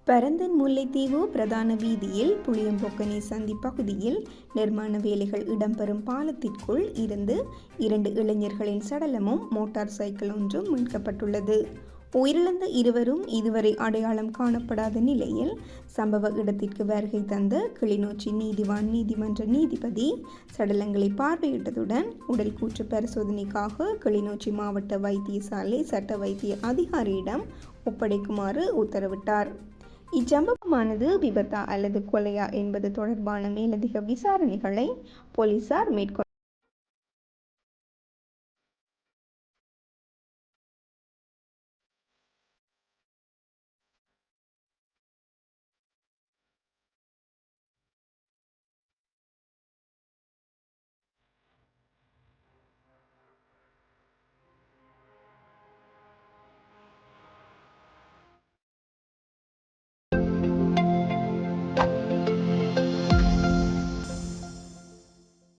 பரந்தன் முல்லைத்தீவு பிரதான வீதியில் புளியம்பொக்கனை சந்தி பகுதியில் நிர்மாண வேலைகள் இடம்பெறும் பாலத்திற்குள் இருந்து 2 இளைஞர்களின் சடலமும் மோட்டார் சைக்கிள் ஒன்றும் மீட்கப்பட்டுள்ளது. உயிரிழந்த இருவரும் இதுவரை அடையாளம் காணப்படாத நிலையில் சம்பவ இடத்திற்கு வருகை தந்த கிளிநொச்சி நீதிவான் நீதிமன்ற நீதிபதி சடலங்களை பார்வையிட்டதுடன் உடல் கூற்று பரிசோதனைக்காக கிளிநொச்சி மாவட்ட வைத்தியசாலை சட்ட வைத்திய அதிகாரியிடம் ஒப்படைக்குமாறு உத்தரவிட்டார். இச்சம்பவமானது விபத்தா அல்லது கொலையா என்பது தொடர்பான மேலதிக விசாரணைகளை போலீசார் மேற்கொண்டார்.